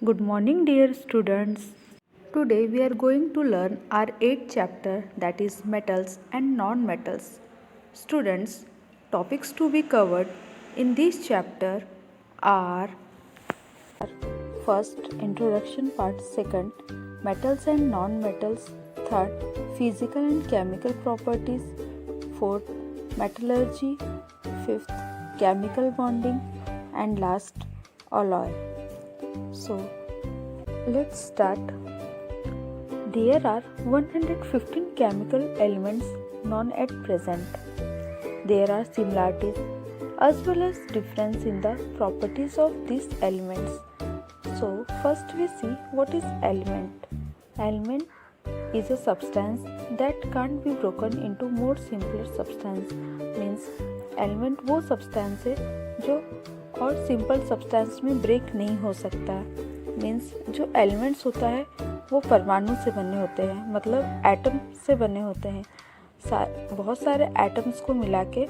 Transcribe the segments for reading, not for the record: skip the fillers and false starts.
Good morning, dear students. Today we are going to learn our 8th chapter, that is metals and non-metals. Students, topics to be covered in this chapter are: first, introduction part; second, metals and non-metals; third, physical and chemical properties; fourth, metallurgy; fifth, chemical bonding; and last, alloy. So, let's start. There are 115 chemical elements known at present. There are similarities as well as difference in the properties of these elements. So, first we see what is element. Element is a substance that can't be broken into more simpler substance. Means element वो substance है जो और simple substance में break नहीं हो सकता। Means जो elements होता है वो परमाणु से बने होते हैं, मतलब एटम से बने होते हैं। बहुत सारे एटम्स को मिला के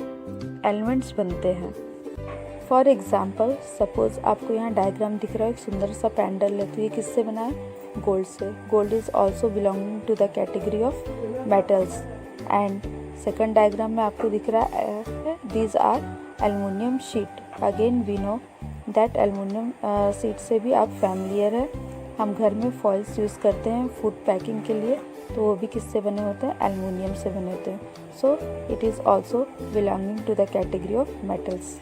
एलिमेंट्स बनते हैं। फॉर एग्जांपल, सपोज आपको यहाँ डायग्राम दिख रहा है, एक सुंदर सा पैंडल है, तो ये किससे बना है? गोल्ड से। Gold is also belonging to the category of metals. And second diagram में आपको दिख रहा है these are aluminium sheet. Again we know that aluminium sheet से भी आप फैमिलियर है। हम घर में फॉइल्स यूज़ करते हैं फूड पैकिंग के लिए, तो वो भी किससे बने होते हैं? एल्युमिनियम से बने होते हैं। So it is also belonging to the category of metals.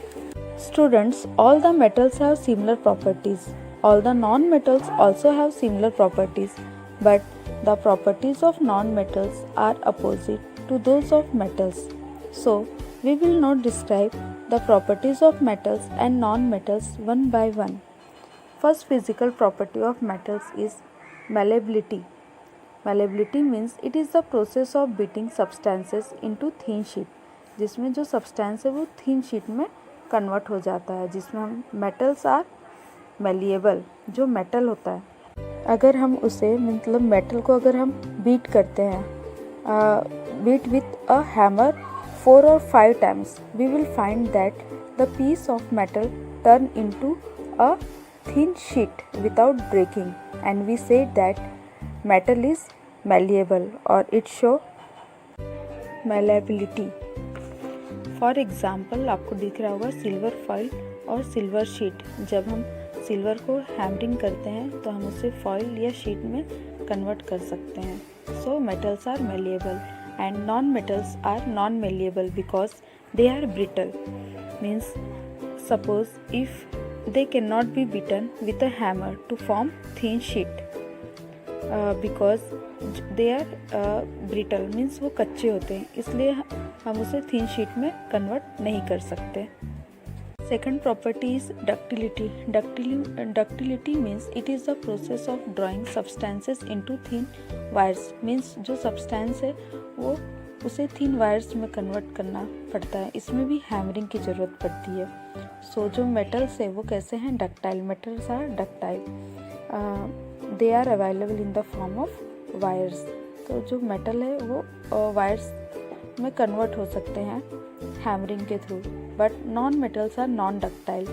Students, all the metals have similar properties. All the non-metals also have similar properties, but the properties of non-metals are opposite to those of metals. So, we will now describe the properties of metals and non-metals one by one. First physical property of metals is malleability. Malleability means it is the process of beating substances into thin sheet. जिसमें जो substance है वो thin sheet में convert हो जाता है, जिसमें हम मेटल्स आर मेलिएबल। जो मेटल होता है अगर हम उसे मतलब मेटल को अगर हम बीट करते हैं, beat with a hammer 4 or 5 times, we will find that the piece of metal turn into a thin sheet without breaking, and we say that metal is malleable और it show malleability. For example, आपको दिख रहा होगा silver foil और silver sheet. जब हम silver को hammering करते हैं तो हम उसे फॉइल या शीट में कन्वर्ट कर सकते हैं। So metals are malleable and non metals are non malleable because they are brittle. Means suppose if they can not be beaten with a hammer to form thin sheet because they are brittle. Means वो कच्चे होते हैं, इसलिए हम उसे thin sheet में convert नहीं कर सकते। Second property is ductility. Ductility means it is the process of drawing substances into thin wires. Means जो सब्सटेंस है वो उसे थिन वायर्स में कन्वर्ट करना पड़ता है, इसमें भी हैमरिंग की ज़रूरत पड़ती है। सो जो मेटल्स है वो कैसे हैं? Ductile. Metals are ductile, they are available in the form of wires. तो जो मेटल है वो वायर्स में कन्वर्ट हो सकते हैं हैमरिंग के through, but non metals are non ductile.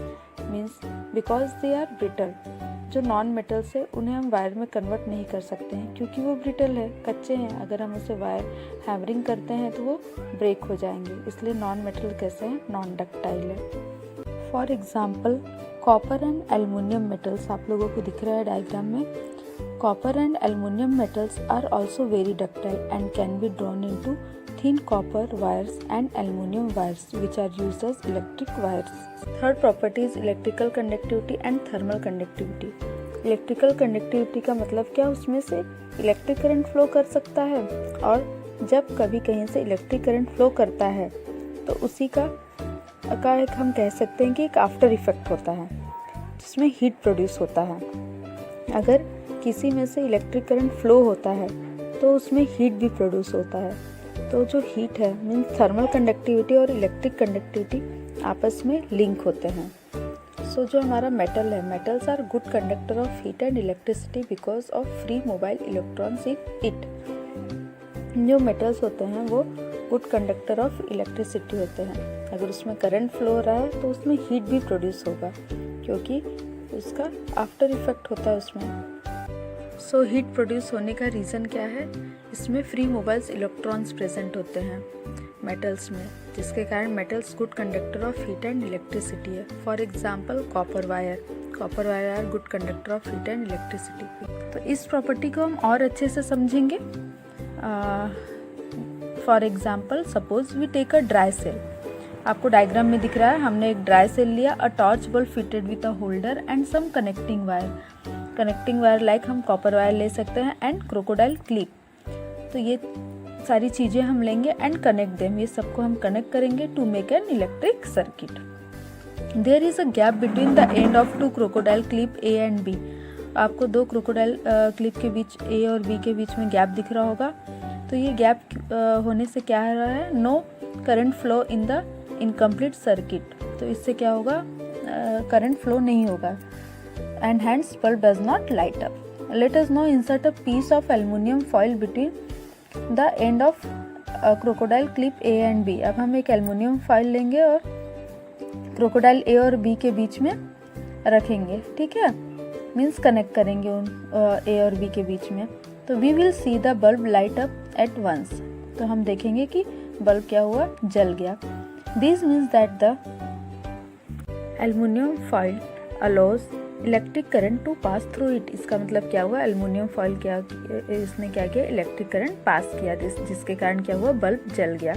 Means because they are brittle. जो नॉन मेटल्स है उन्हें हम वायर में कन्वर्ट नहीं कर सकते हैं क्योंकि वो ब्रिटल है, कच्चे हैं। अगर हम उसे वायर हैमरिंग करते हैं तो वो ब्रेक हो जाएंगे, इसलिए नॉन मेटल कैसे हैं? नॉन डक्टाइल है। For example, copper and aluminium metals आप लोगों को दिख रहा है डायग्राम में। Copper and aluminum metals are also very ductile and can be drawn into thin copper wires and aluminum wires, which are used as electric wires. Third property is electrical conductivity and thermal conductivity. Electrical conductivity का मतलब क्या? उसमें से electric current flow कर सकता है, और जब कभी कहीं से इलेक्ट्रिक करंट फ्लो करता है तो उसी का एक हम कह सकते हैं कि एक आफ्टर इफेक्ट होता है जिसमें हीट प्रोड्यूस होता है। अगर किसी में से इलेक्ट्रिक करंट फ्लो होता है तो उसमें हीट भी प्रोड्यूस होता है। तो जो हीट है मीन्स थर्मल कंडक्टिविटी और इलेक्ट्रिक कंडक्टिविटी आपस में लिंक होते हैं। सो जो हमारा मेटल है, metals are good conductor of heat and electricity because of free mobile electrons in it. जो मेटल्स होते हैं वो गुड कंडक्टर ऑफ इलेक्ट्रिसिटी होते हैं। अगर उसमें करंट फ्लो हो रहा है तो उसमें हीट भी प्रोड्यूस होगा, क्योंकि उसका आफ्टर इफेक्ट होता है उसमें। सो हीट प्रोड्यूस होने का रीज़न क्या है? इसमें फ्री मोबाइल्स इलेक्ट्रॉन्स प्रेजेंट होते हैं मेटल्स में, जिसके कारण metals good conductor of heat and electricity है। For example copper wire are good conductor of heat and electricity. तो इस प्रॉपर्टी को हम और अच्छे से समझेंगे। For example suppose we take a dry cell. आपको डायग्राम में दिख रहा है, हमने एक ड्राई सेल लिया, a torch bulb fitted with a holder and some connecting wire like हम कॉपर वायर ले सकते हैं एंड क्रोकोडाइल क्लिप। तो ये सारी चीज़ें हम लेंगे एंड कनेक्ट देम, ये सबको हम कनेक्ट करेंगे to make an electric circuit. There is a gap between the end of two crocodile clip A and B. आपको दो क्रोकोडाइल क्लिप के बीच ए और बी के बीच में गैप दिख रहा होगा। तो ये गैप होने से क्या हो रहा है? No current flow in the incomplete circuit. तो इससे क्या होगा? करंट फ्लो नहीं होगा and hence bulb does not light up. Let us now insert a piece of aluminium foil between the end of crocodile clip A and B. अब हम एक aluminium foil लेंगे और क्रोकोडाइल ए और बी के बीच में रखेंगे, ठीक है, मीन्स कनेक्ट करेंगे उन ए और बी के बीच में। तो we will see the bulb light up at once. तो हम देखेंगे कि बल्ब क्या हुआ? जल गया। This means that the aluminium foil allows electric current to pass through it. इसका मतलब क्या हुआ? एल्युमिनियम फॉइल इसने क्या किया? इलेक्ट्रिक करंट पास किया, जिसके कारण क्या हुआ? बल्ब जल गया।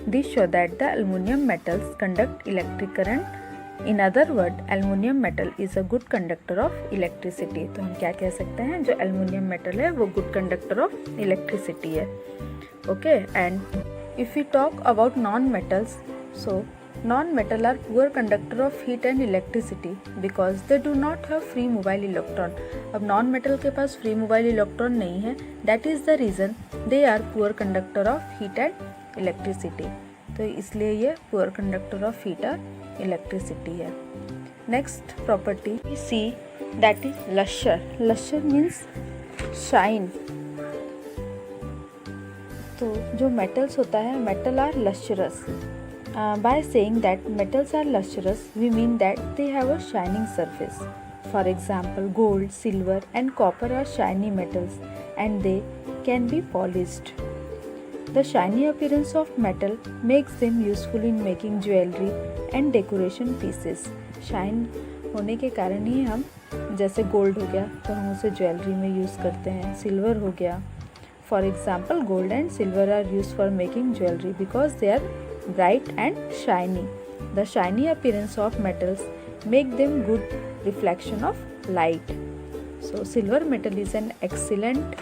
This show that the aluminium metals conduct electric current. In other word, aluminium metal is a good conductor of electricity. तो हम क्या कह सकते हैं? जो एल्युमिनियम मेटल है वो गुड कंडक्टर ऑफ इलेक्ट्रिसिटी है। Okay, and if we talk about non metals, so non-metal are poor conductor of heat and electricity because they do not have free mobile electron. अब non-metal के पास free mobile electron नहीं है, that is the reason they are poor conductor of heat and electricity. तो इसलिए ये poor conductor of heat और electricity है। Next property we see that is lustre. Lustre means shine. तो जो metals होता है, metal are lustrous. By saying that metals are lustrous, we mean that they have a shining surface. For example, gold, silver and copper are shiny metals and they can be polished. The shiny appearance of metal makes them useful in making jewelry and decoration pieces. Shine होने के कारण ही हम, जैसे gold हो गया तो हम उसे ज्वेलरी में यूज़ करते हैं, सिल्वर हो गया। For example, gold and silver are used for making jewelry because they are bright and shiny. The shiny appearance of metals make them good reflection of light. So silver metal is an excellent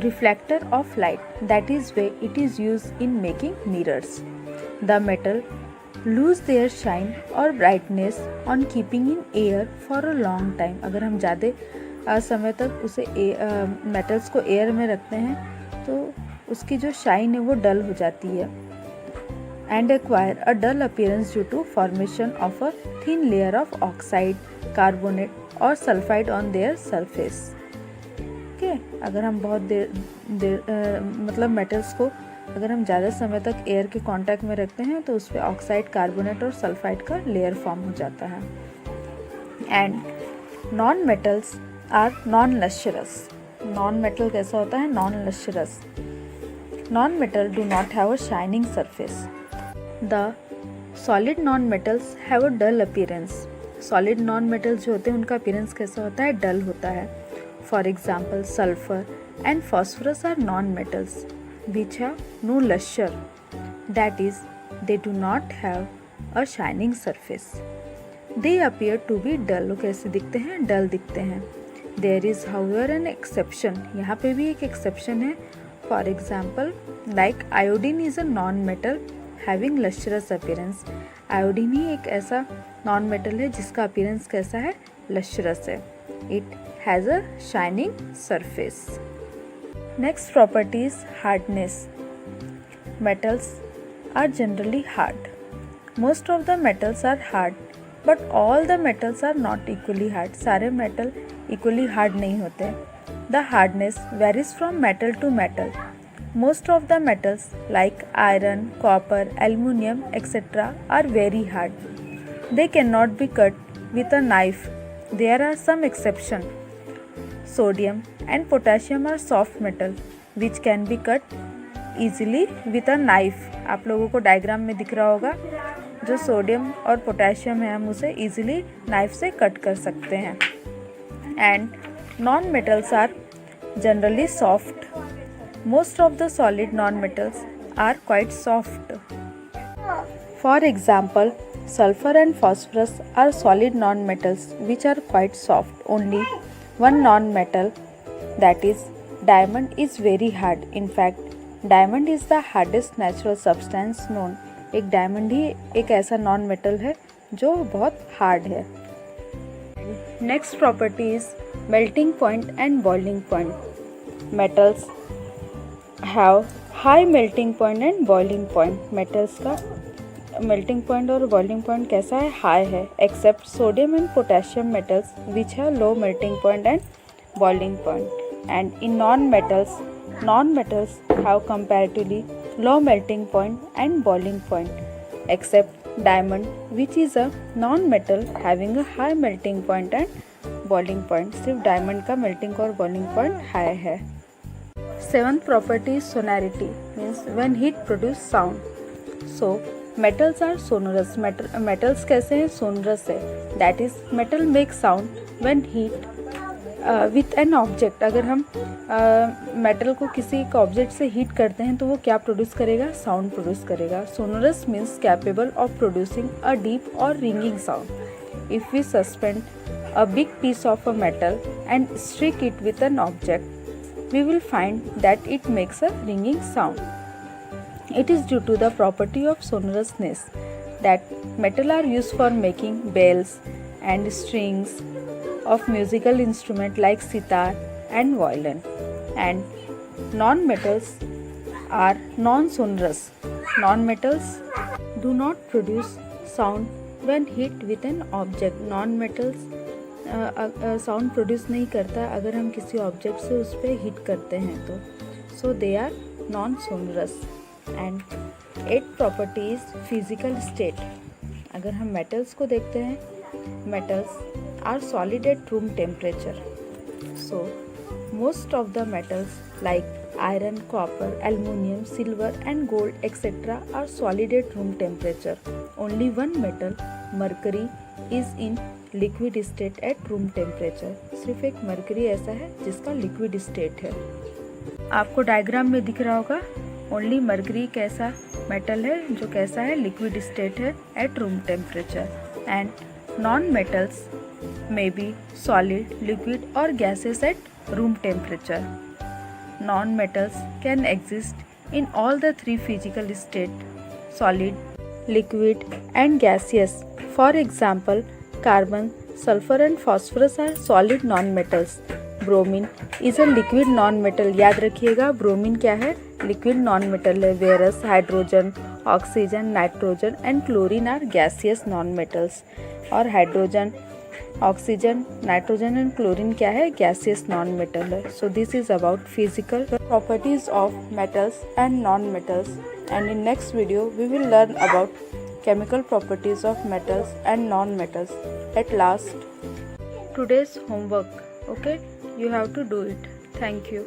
reflector of light. That is why it is used in making mirrors. The metal lose their shine or brightness on keeping in air for a long time. अगर हम ज़्यादा समय तक उसे metals को air में रखते हैं तो उसकी जो शाइन है वो डल हो जाती है and acquire a dull appearance due to formation of a thin layer of oxide, carbonate or sulfide on their surface. Okay? अगर हम बहुत देर मतलब मेटल्स को अगर हम ज़्यादा समय तक एयर के कांटेक्ट में रखते हैं तो उस पर ऑक्साइड, कार्बोनेट और सल्फाइड का लेयर फॉर्म हो जाता है। And non metals are non lustrous. Non metal कैसा होता है? Non lustrous. Non metal do not have a shining surface. The solid non-metals have a dull appearance. Solid non-metals जो होते हैं उनका appearance कैसा होता है? dull होता है। For example, sulfur and phosphorus are non-metals which have no luster. That is, they do not have a shining surface. They appear to be dull. वो कैसे दिखते हैं? dull दिखते हैं। There is however an exception. यहाँ पे भी एक exception है। For example, like iodine is a non-metal having lustrous appearance. Iodine ही एक ऐसा नॉन मेटल है जिसका अपीयरेंस कैसा है? लस्ट्रस है। It has a shining surface. Next property is hardness. Metals are generally hard. Most of the metals are hard but all the metals are not equally hard. सारे metal equally hard नहीं होते. The hardness varies from metal to metal. Most of the metals like iron, copper, aluminium, etc. are very hard. They cannot be cut with a knife There are some exceptions. Sodium and potassium are soft metal which can be cut easily with a knife. आप लोगों को diagram में दिख रहा होगा, जो sodium और potassium है हम उसे easily नाइफ से कट कर सकते हैं. And non-metals are generally soft. Most of the solid non-metals are quite soft. For example, sulfur and phosphorus are solid non-metals which are quite soft. Only one non-metal, that is diamond, is very hard. In fact, diamond is the hardest natural substance known. एक diamond ही एक ऐसा non metal है जो बहुत hard है. Next property is melting point and boiling point. Metals have high melting point and boiling point. Metals का melting point और बॉइलिंग पॉइंट कैसा है? हाई है. Except sodium and potassium metals which have low melting point and boiling point. And in non metals have comparatively low melting point and boiling point except diamond, which is a non-metal having a high melting point and boiling point. सिर्फ diamond का melting और boiling point high है. Seventh property is sonority, means when hit produce sound. So metals are sonorous. Metals कैसे हैं? Sonorous है. That is metal make sound when hit with an object. अगर हम metal को किसी एक ऑब्जेक्ट से हीट करते हैं तो वो क्या प्रोड्यूस करेगा? साउंड प्रोड्यूस करेगा. Sonorous means capable of producing a deep और ringing sound. If we suspend a big piece of a metal and strike it with an object, we will find that it makes a ringing sound. It is due to the property of sonorousness that metal are used for making bells and strings of musical instrument like sitar and violin. And non-metals are non-sonorous. Non-metals do not produce sound when hit with an object. Non-metals sound produce नहीं करता अगर हम किसी object से उस पर hit करते हैं तो. So they are non sonorous. And eighth property is physical state. अगर हम मेटल्स को देखते हैं, metals are solid at room temperature. So most of the metals like iron, copper, aluminium, silver and gold etcetera are solid at room temperature. Only one metal, mercury, is in liquid state at room temperature. सिर्फ एक mercury ऐसा है जिसका liquid state है. आपको diagram में दिख रहा होगा, ओनली मरकरी कैसा मेटल है जो कैसा है? लिक्विड स्टेट है at room temperature. And non metals may be solid, liquid और gases at room temperature. Non metals can exist in all the three physical state, solid, liquid and gaseous. For example, carbon, sulfur and phosphorus are solid non-metals. Bromine is a liquid non-metal. याद रखिएगा, bromine क्या है? Liquid non-metal है. Whereas hydrogen, oxygen, nitrogen and chlorine are gaseous non-metals. और hydrogen, oxygen, nitrogen and chlorine क्या है? gaseous non-metal है. So this is about physical properties of metals and non-metals. And in next video we will learn about chemical properties of metals and non-metals. At last, today's homework, okay, you have to do it. Thank you.